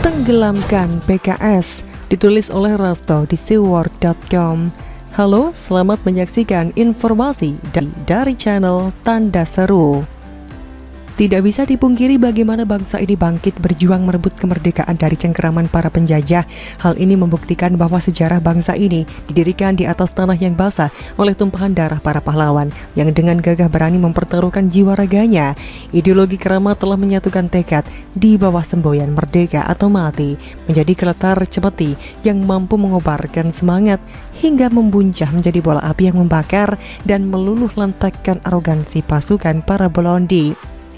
Tenggelamkan PKS, ditulis oleh Rasto di seaworld.com. Halo, selamat menyaksikan informasi dari channel Tanda Seru. Tidak bisa dipungkiri bagaimana bangsa ini bangkit berjuang merebut kemerdekaan dari cengkeraman para penjajah. Hal ini membuktikan bahwa sejarah bangsa ini didirikan di atas tanah yang basah oleh tumpahan darah para pahlawan yang dengan gagah berani mempertaruhkan jiwa raganya. Ideologi Keramat telah menyatukan tekad di bawah semboyan merdeka atau mati menjadi keletar cemeti yang mampu mengobarkan semangat hingga membuncah menjadi bola api yang membakar dan meluluh lantakkan arogansi pasukan para Belanda.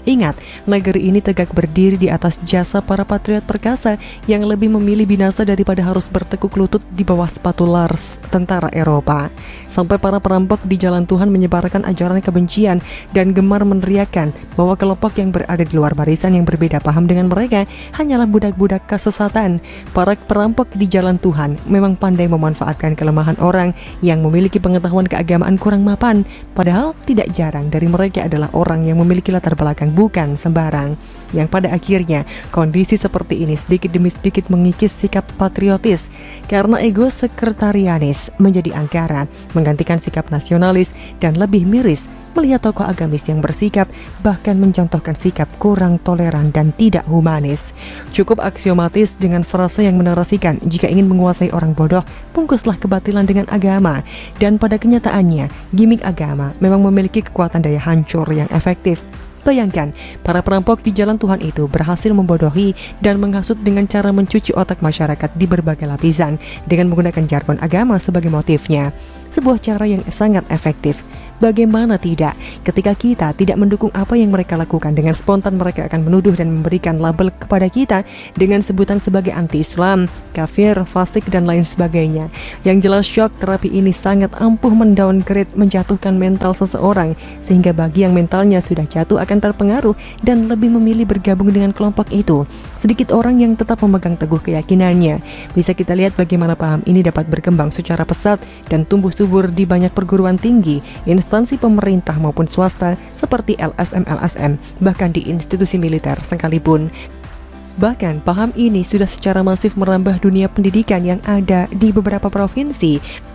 Ingat, negeri ini tegak berdiri di atas jasa para patriot perkasa yang lebih memilih binasa daripada harus bertekuk lutut di bawah sepatu Lars tentara Eropa. Sampai para perampok di jalan Tuhan menyebarkan ajaran kebencian dan gemar meneriakkan bahwa kelompok yang berada di luar barisan yang berbeda paham dengan mereka hanyalah budak-budak kesesatan. Para perampok di jalan Tuhan memang pandai memanfaatkan kelemahan orang yang memiliki pengetahuan keagamaan kurang mapan, padahal tidak jarang dari mereka adalah orang yang memiliki latar belakang bukan sembarang, yang pada akhirnya kondisi seperti ini sedikit demi sedikit mengikis sikap patriotis karena ego sekretarianis menjadi angkara, menggantikan sikap nasionalis dan lebih miris melihat tokoh agamis yang bersikap bahkan mencontohkan sikap kurang toleran dan tidak humanis. Cukup aksiomatis dengan frase yang menarasikan jika ingin menguasai orang bodoh, bungkuslah kebatilan dengan agama. Dan pada kenyataannya, gimik agama memang memiliki kekuatan daya hancur yang efektif. Bayangkan, para perampok di jalan Tuhan itu berhasil membodohi dan menghasut dengan cara mencuci otak masyarakat di berbagai lapisan dengan menggunakan jargon agama sebagai motifnya. Sebuah cara yang sangat efektif. Bagaimana tidak, ketika kita tidak mendukung apa yang mereka lakukan, dengan spontan mereka akan menuduh dan memberikan label kepada kita dengan sebutan sebagai anti-Islam, kafir, fasik, dan lain sebagainya. Yang jelas shock terapi ini sangat ampuh mendowngrade, menjatuhkan mental seseorang, sehingga bagi yang mentalnya sudah jatuh akan terpengaruh dan lebih memilih bergabung dengan kelompok itu. Sedikit orang yang tetap memegang teguh keyakinannya. Bisa kita lihat bagaimana paham ini dapat berkembang secara pesat dan tumbuh subur di banyak perguruan tinggi, instansi pemerintah maupun swasta seperti LSM, bahkan di institusi militer sekalipun. Bahkan paham ini sudah secara masif merambah dunia pendidikan yang ada di beberapa provinsi.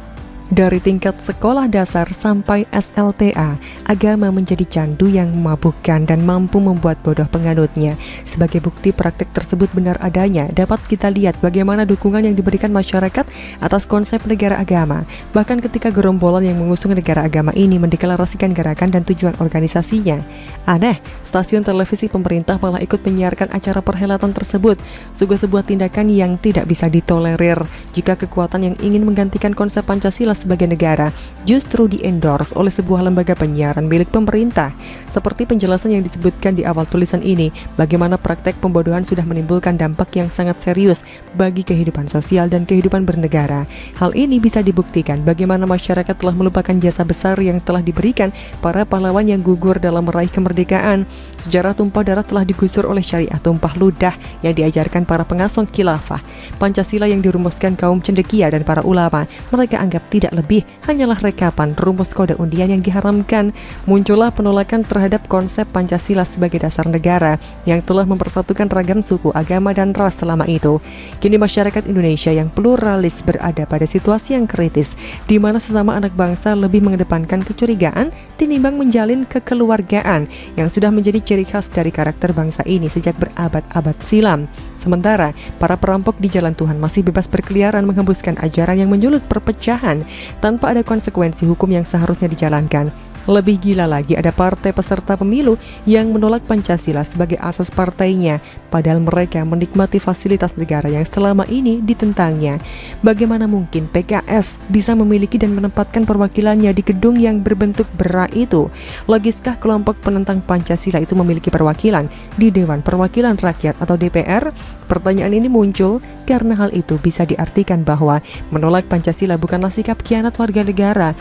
Dari tingkat sekolah dasar sampai SLTA, agama menjadi candu yang memabukkan dan mampu membuat bodoh penganutnya. Sebagai bukti praktek tersebut benar adanya, dapat kita lihat bagaimana dukungan yang diberikan masyarakat atas konsep negara agama. Bahkan ketika gerombolan yang mengusung negara agama ini mendeklarasikan gerakan dan tujuan organisasinya. Aneh, stasiun televisi pemerintah malah ikut menyiarkan acara perhelatan tersebut. Sungguh sebuah tindakan yang tidak bisa ditolerir jika kekuatan yang ingin menggantikan konsep Pancasila sebagai negara justru di-endorse oleh sebuah lembaga penyiaran milik pemerintah. Seperti penjelasan yang disebutkan di awal tulisan ini, bagaimana praktek pembodohan sudah menimbulkan dampak yang sangat serius bagi kehidupan sosial dan kehidupan bernegara. Hal ini bisa dibuktikan bagaimana masyarakat telah melupakan jasa besar yang telah diberikan para pahlawan yang gugur dalam meraih kemerdekaan. Sejarah tumpah darah telah digusur oleh syariah tumpah ludah yang diajarkan para pengasong khilafah. Pancasila yang dirumuskan kaum cendekia dan para ulama, mereka anggap tidak lebih hanyalah rekapan rumus kode undian yang diharamkan. Muncullah penolakan terhadap konsep Pancasila sebagai dasar negara yang telah mempersatukan ragam suku, agama, dan ras selama itu. Kini masyarakat Indonesia yang pluralis berada pada situasi yang kritis, di mana sesama anak bangsa lebih mengedepankan kecurigaan tinimbang menjalin kekeluargaan yang sudah menjadi ciri khas dari karakter bangsa ini sejak berabad-abad silam. Sementara para perampok di jalan Tuhan masih bebas berkeliaran menghembuskan ajaran yang menyulut perpecahan tanpa ada konsekuensi hukum yang seharusnya dijalankan. Lebih gila lagi, ada partai peserta pemilu yang menolak Pancasila sebagai asas partainya, padahal mereka menikmati fasilitas negara yang selama ini ditentangnya. Bagaimana mungkin PKS bisa memiliki dan menempatkan perwakilannya di gedung yang berbentuk bera itu? Logiskah kelompok penentang Pancasila itu memiliki perwakilan di Dewan Perwakilan Rakyat atau DPR? Pertanyaan ini muncul karena hal itu bisa diartikan bahwa menolak Pancasila bukanlah sikap khianat warga negara,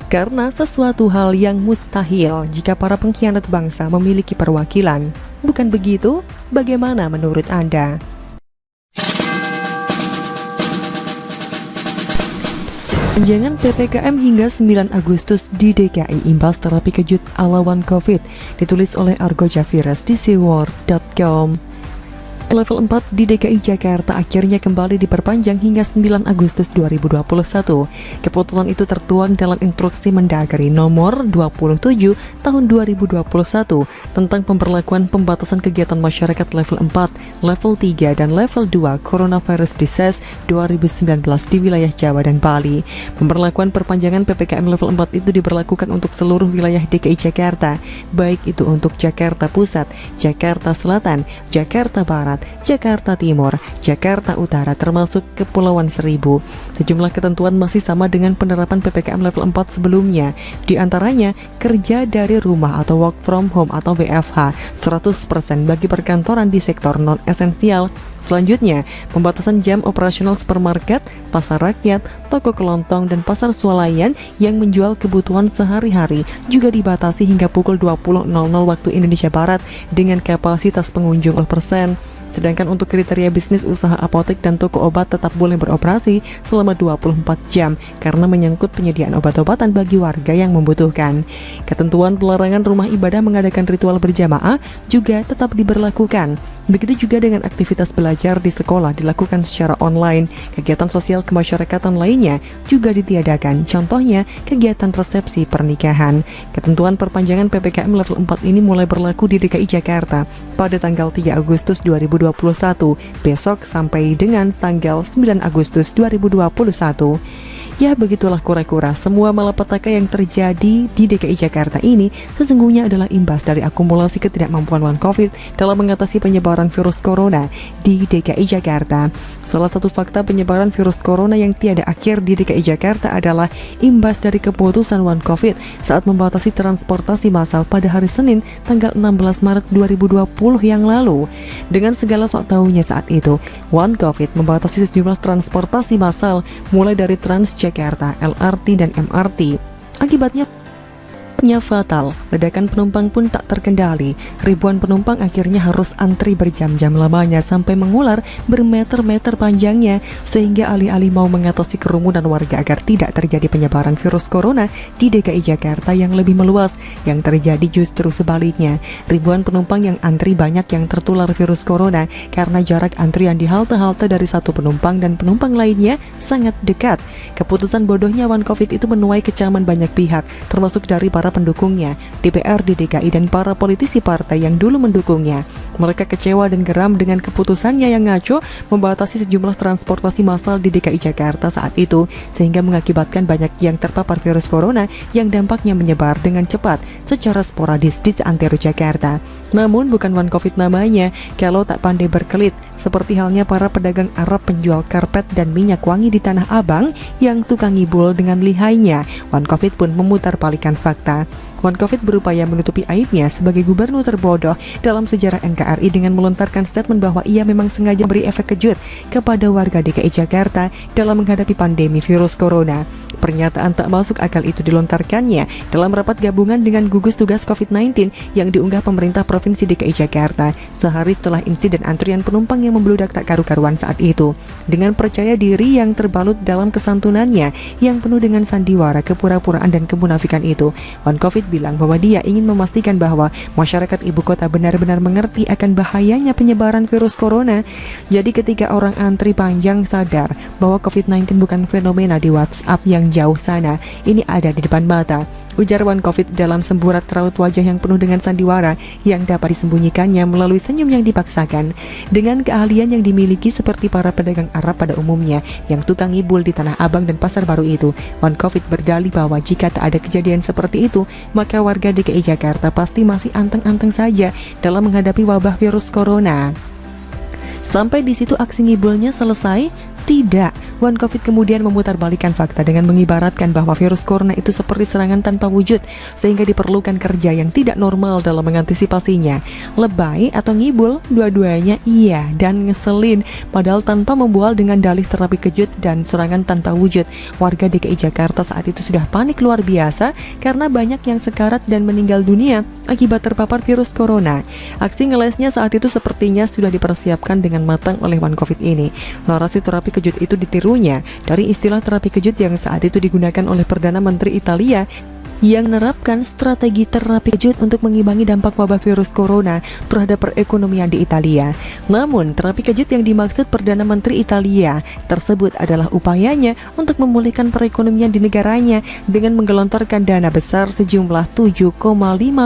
karena sesuatu hal yang mustahil jika para pengkhianat bangsa memiliki perwakilan. Bukan begitu? Bagaimana menurut Anda? Jangan PPKM hingga 9 Agustus di DKI imbas terapi kejut lawan COVID, ditulis oleh Argo Javiras di seaworld.com. Level 4 di DKI Jakarta akhirnya kembali diperpanjang hingga 9 Agustus 2021. Keputusan itu tertuang dalam Instruksi Mendagri nomor 27 tahun 2021 tentang pemberlakuan pembatasan kegiatan masyarakat level 4, level 3, dan level 2 Coronavirus Disease 2019 di wilayah Jawa dan Bali. Pemberlakuan perpanjangan PPKM level 4 itu diberlakukan untuk seluruh wilayah DKI Jakarta, baik itu untuk Jakarta Pusat, Jakarta Selatan, Jakarta Barat, Jakarta Timur, Jakarta Utara, termasuk Kepulauan Seribu. Sejumlah ketentuan masih sama dengan penerapan PPKM level 4 sebelumnya. Di antaranya, kerja dari rumah atau work from home atau WFH 100% bagi perkantoran di sektor non-esensial. Selanjutnya, pembatasan jam operasional supermarket, pasar rakyat, toko kelontong, dan pasar swalayan yang menjual kebutuhan sehari-hari juga dibatasi hingga pukul 20.00 waktu Indonesia Barat dengan kapasitas pengunjung 0%. Sedangkan untuk kriteria bisnis usaha apotek dan toko obat tetap boleh beroperasi selama 24 jam karena menyangkut penyediaan obat-obatan bagi warga yang membutuhkan. Ketentuan pelarangan rumah ibadah mengadakan ritual berjamaah juga tetap diberlakukan. Begitu juga dengan aktivitas belajar di sekolah dilakukan secara online. Kegiatan sosial kemasyarakatan lainnya juga ditiadakan, contohnya kegiatan resepsi pernikahan. Ketentuan perpanjangan PPKM level 4 ini mulai berlaku di DKI Jakarta pada tanggal 3 Agustus 2021, besok sampai dengan tanggal 9 Agustus 2021. Ya, begitulah kura-kura, semua malapetaka yang terjadi di DKI Jakarta ini sesungguhnya adalah imbas dari akumulasi ketidakmampuan One Covid dalam mengatasi penyebaran virus corona di DKI Jakarta. Salah satu fakta penyebaran virus corona yang tiada akhir di DKI Jakarta adalah imbas dari keputusan One Covid saat membatasi transportasi massal pada hari Senin tanggal 16 Maret 2020 yang lalu. Dengan segala sok tahunya saat itu, One Covid membatasi sejumlah transportasi massal mulai dari Transjakarta, LRT, dan MRT. Akibatnya fatal, ledakan penumpang pun tak terkendali. Ribuan penumpang akhirnya harus antri berjam-jam lamanya sampai mengular bermeter-meter panjangnya, sehingga alih-alih mau mengatasi kerumunan warga agar tidak terjadi penyebaran virus corona di DKI Jakarta yang lebih meluas, yang terjadi justru sebaliknya. Ribuan penumpang yang antri banyak yang tertular virus corona karena jarak antrian di halte-halte dari satu penumpang dan penumpang lainnya sangat dekat. Keputusan bodohnya One Covid itu menuai kecaman banyak pihak, termasuk dari para pendukungnya, DPRD DKI, dan para politisi partai yang dulu mendukungnya. Mereka kecewa dan geram dengan keputusannya yang ngaco membatasi sejumlah transportasi massal di DKI Jakarta saat itu, sehingga mengakibatkan banyak yang terpapar virus corona yang dampaknya menyebar dengan cepat secara sporadis di seantero Jakarta. Namun bukan One Covid namanya kalau tak pandai berkelit, seperti halnya para pedagang Arab penjual karpet dan minyak wangi di Tanah Abang yang tukang ngibul dengan lihainya. One Covid pun memutar balikan fakta. One Covid berupaya menutupi aibnya sebagai gubernur terbodoh dalam sejarah NKRI dengan melontarkan statement bahwa ia memang sengaja beri efek kejut kepada warga DKI Jakarta dalam menghadapi pandemi virus corona. Pernyataan tak masuk akal itu dilontarkannya dalam rapat gabungan dengan gugus tugas COVID-19 yang diunggah pemerintah Provinsi DKI Jakarta sehari setelah insiden antrian penumpang yang membludak tak karu-karuan saat itu. Dengan percaya diri yang terbalut dalam kesantunannya yang penuh dengan sandiwara, kepura-puraan, dan kemunafikan itu, One Covid bilang bahwa dia ingin memastikan bahwa masyarakat ibu kota benar-benar mengerti akan bahayanya penyebaran virus corona. Jadi ketika orang antri panjang sadar bahwa COVID-19 bukan fenomena di WhatsApp yang jauh sana, ini ada di depan mata, ujar One Covid dalam semburat raut wajah yang penuh dengan sandiwara yang dapat disembunyikannya melalui senyum yang dipaksakan. Dengan keahlian yang dimiliki seperti para pedagang Arab pada umumnya yang tukang ngibul di Tanah Abang dan Pasar Baru itu, One Covid berdalih bahwa jika tak ada kejadian seperti itu, maka warga DKI Jakarta pasti masih anteng-anteng saja dalam menghadapi wabah virus corona. Sampai di situ aksi ngibulnya selesai? Tidak. One Covid kemudian memutarbalikkan fakta dengan mengibaratkan bahwa virus corona itu seperti serangan tanpa wujud, sehingga diperlukan kerja yang tidak normal dalam mengantisipasinya. Lebay atau ngibul, dua-duanya iya, dan ngeselin, padahal tanpa membual dengan dalih terapi kejut dan serangan tanpa wujud. Warga DKI Jakarta saat itu sudah panik luar biasa karena banyak yang sekarat dan meninggal dunia akibat terpapar virus corona. Aksi ngelesnya saat itu sepertinya sudah dipersiapkan dengan matang oleh One Covid ini. Narasi terapi kejut itu ditirunya dari istilah terapi kejut yang saat itu digunakan oleh Perdana Menteri Italia yang menerapkan strategi terapi kejut untuk mengimbangi dampak wabah virus corona terhadap perekonomian di Italia. Namun, terapi kejut yang dimaksud Perdana Menteri Italia tersebut adalah upayanya untuk memulihkan perekonomian di negaranya dengan menggelontorkan dana besar sejumlah 7,5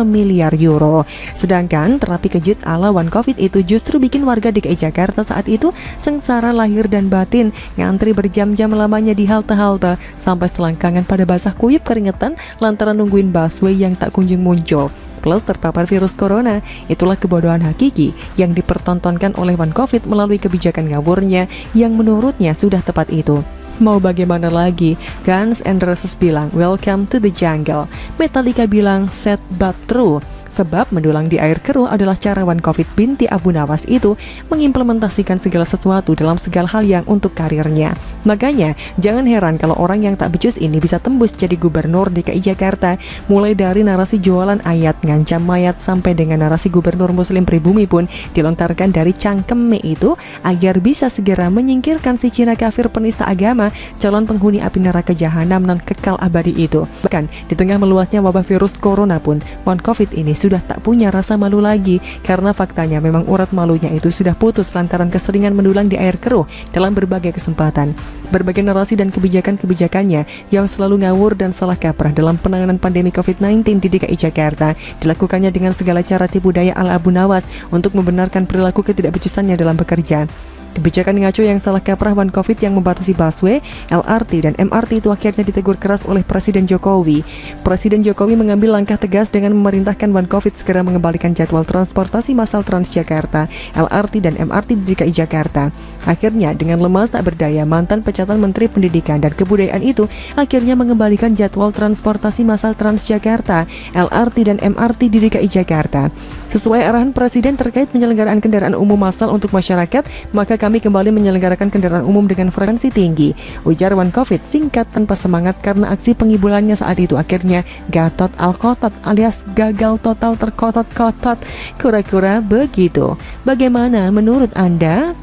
miliar euro. Sedangkan terapi kejut ala One Covid itu justru bikin warga DKI Jakarta saat itu sengsara lahir dan batin, ngantri berjam-jam lamanya di halte-halte sampai selangkangan pada basah kuyup keringetan lantaran nungguin busway yang tak kunjung muncul. Plus terpapar virus corona. Itulah kebodohan hakiki yang dipertontonkan oleh One Covid melalui kebijakan ngawurnya yang menurutnya sudah tepat itu. Mau bagaimana lagi? Guns N' Roses bilang welcome to the jungle. Metallica bilang sad but true. Sebab mendulang di air keruh adalah cara One Covid binti Abu Nawas itu mengimplementasikan segala sesuatu dalam segala hal yang untuk karirnya. Makanya, jangan heran kalau orang yang tak becus ini bisa tembus jadi gubernur DKI Jakarta. Mulai dari narasi jualan ayat ngancam mayat sampai dengan narasi gubernur muslim pribumi pun dilontarkan dari cangkeme itu agar bisa segera menyingkirkan si Cina kafir penista agama, calon penghuni api neraka jahanam non kekal abadi itu. Bahkan, di tengah meluasnya wabah virus corona pun, One Covid ini sudah tak punya rasa malu lagi karena faktanya memang urat malunya itu sudah putus lantaran keseringan mendulang di air keruh dalam berbagai kesempatan. Berbagai narasi dan kebijakan-kebijakannya yang selalu ngawur dan salah kaprah dalam penanganan pandemi COVID-19 di DKI Jakarta dilakukannya dengan segala cara tipu daya ala Abu Nawas untuk membenarkan perilaku ketidakbecusannya dalam bekerja. Kebijakan ngaco yang salah kaprah One Covid yang membatasi busway, LRT, dan MRT itu akhirnya ditegur keras oleh Presiden Jokowi. Presiden Jokowi mengambil langkah tegas dengan memerintahkan One Covid segera mengembalikan jadwal transportasi massal Transjakarta, LRT, dan MRT di DKI Jakarta. Akhirnya, dengan lemas tak berdaya, mantan pecatan Menteri Pendidikan dan Kebudayaan itu akhirnya mengembalikan jadwal transportasi massal Transjakarta, LRT, dan MRT di DKI Jakarta. Sesuai arahan Presiden terkait penyelenggaraan kendaraan umum massal untuk masyarakat, maka kami kembali menyelenggarakan kendaraan umum dengan frekuensi tinggi, ujar One Covid singkat tanpa semangat karena aksi pengibulannya saat itu akhirnya gatot al-kotot alias gagal total terkotot-kotot. Kura-kura begitu. Bagaimana menurut Anda?